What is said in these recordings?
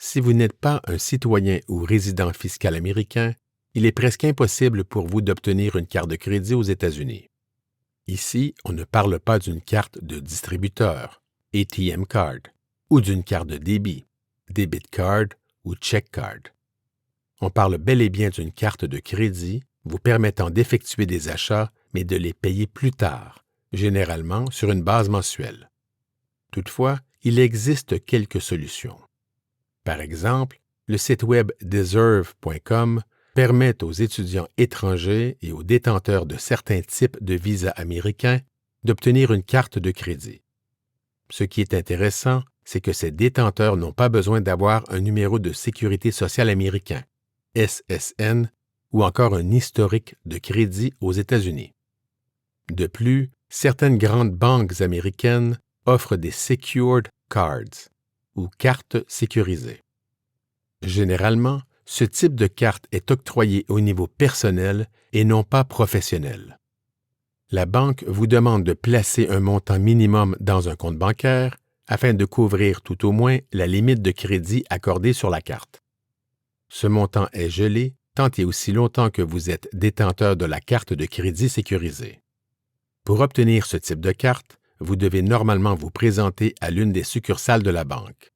Si vous n'êtes pas un citoyen ou résident fiscal américain, il est presque impossible pour vous d'obtenir une carte de crédit aux États-Unis. Ici, on ne parle pas d'une carte de distributeur, ATM card, ou d'une carte de débit, debit card ou check card. On parle bel et bien d'une carte de crédit vous permettant d'effectuer des achats, mais de les payer plus tard, généralement sur une base mensuelle. Toutefois, il existe quelques solutions. Par exemple, le site web deserve.com permet aux étudiants étrangers et aux détenteurs de certains types de visas américains d'obtenir une carte de crédit. Ce qui est intéressant, c'est que ces détenteurs n'ont pas besoin d'avoir un numéro de sécurité sociale américain, SSN, ou encore un historique de crédit aux États-Unis. De plus, certaines grandes banques américaines offrent des Secured Cards, ou cartes sécurisées. Généralement, ce type de carte est octroyé au niveau personnel et non pas professionnel. La banque vous demande de placer un montant minimum dans un compte bancaire afin de couvrir tout au moins la limite de crédit accordée sur la carte. Ce montant est gelé tant et aussi longtemps que vous êtes détenteur de la carte de crédit sécurisée. Pour obtenir ce type de carte, vous devez normalement vous présenter à l'une des succursales de la banque.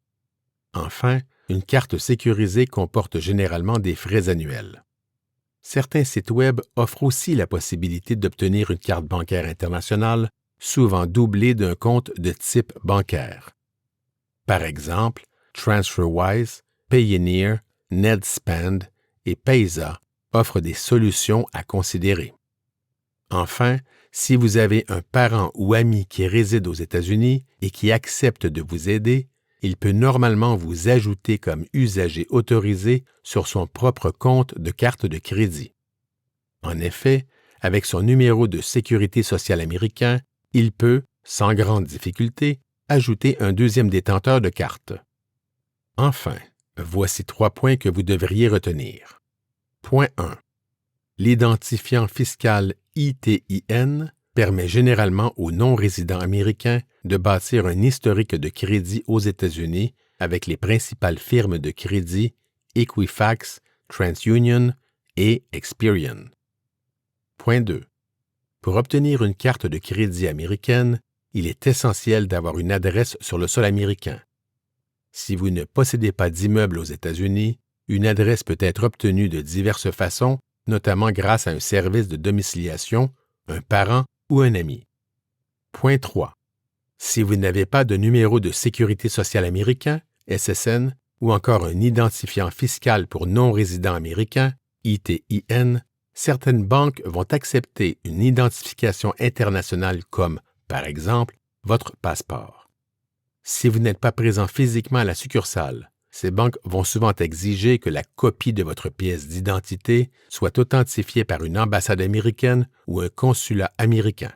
Enfin, une carte sécurisée comporte généralement des frais annuels. Certains sites Web offrent aussi la possibilité d'obtenir une carte bancaire internationale, souvent doublée d'un compte de type bancaire. Par exemple, TransferWise, Payoneer, NetSpend et Payza offrent des solutions à considérer. Enfin, si vous avez un parent ou ami qui réside aux États-Unis et qui accepte de vous aider, il peut normalement vous ajouter comme usager autorisé sur son propre compte de carte de crédit. En effet, avec son numéro de sécurité sociale américain, il peut, sans grande difficulté, ajouter un deuxième détenteur de carte. Enfin, voici 3 points que vous devriez retenir. Point 1. L'identifiant fiscal ITIN permet généralement aux non-résidents américains de bâtir un historique de crédit aux États-Unis avec les principales firmes de crédit Equifax, TransUnion et Experian. Point 2. Pour obtenir une carte de crédit américaine, il est essentiel d'avoir une adresse sur le sol américain. Si vous ne possédez pas d'immeuble aux États-Unis, une adresse peut être obtenue de diverses façons, notamment grâce à un service de domiciliation, un parent ou un ami. Point 3. Si vous n'avez pas de numéro de sécurité sociale américain, SSN, ou encore un identifiant fiscal pour non-résidents américains, ITIN, certaines banques vont accepter une identification internationale comme, par exemple, votre passeport. Si vous n'êtes pas présent physiquement à la succursale, ces banques vont souvent exiger que la copie de votre pièce d'identité soit authentifiée par une ambassade américaine ou un consulat américain.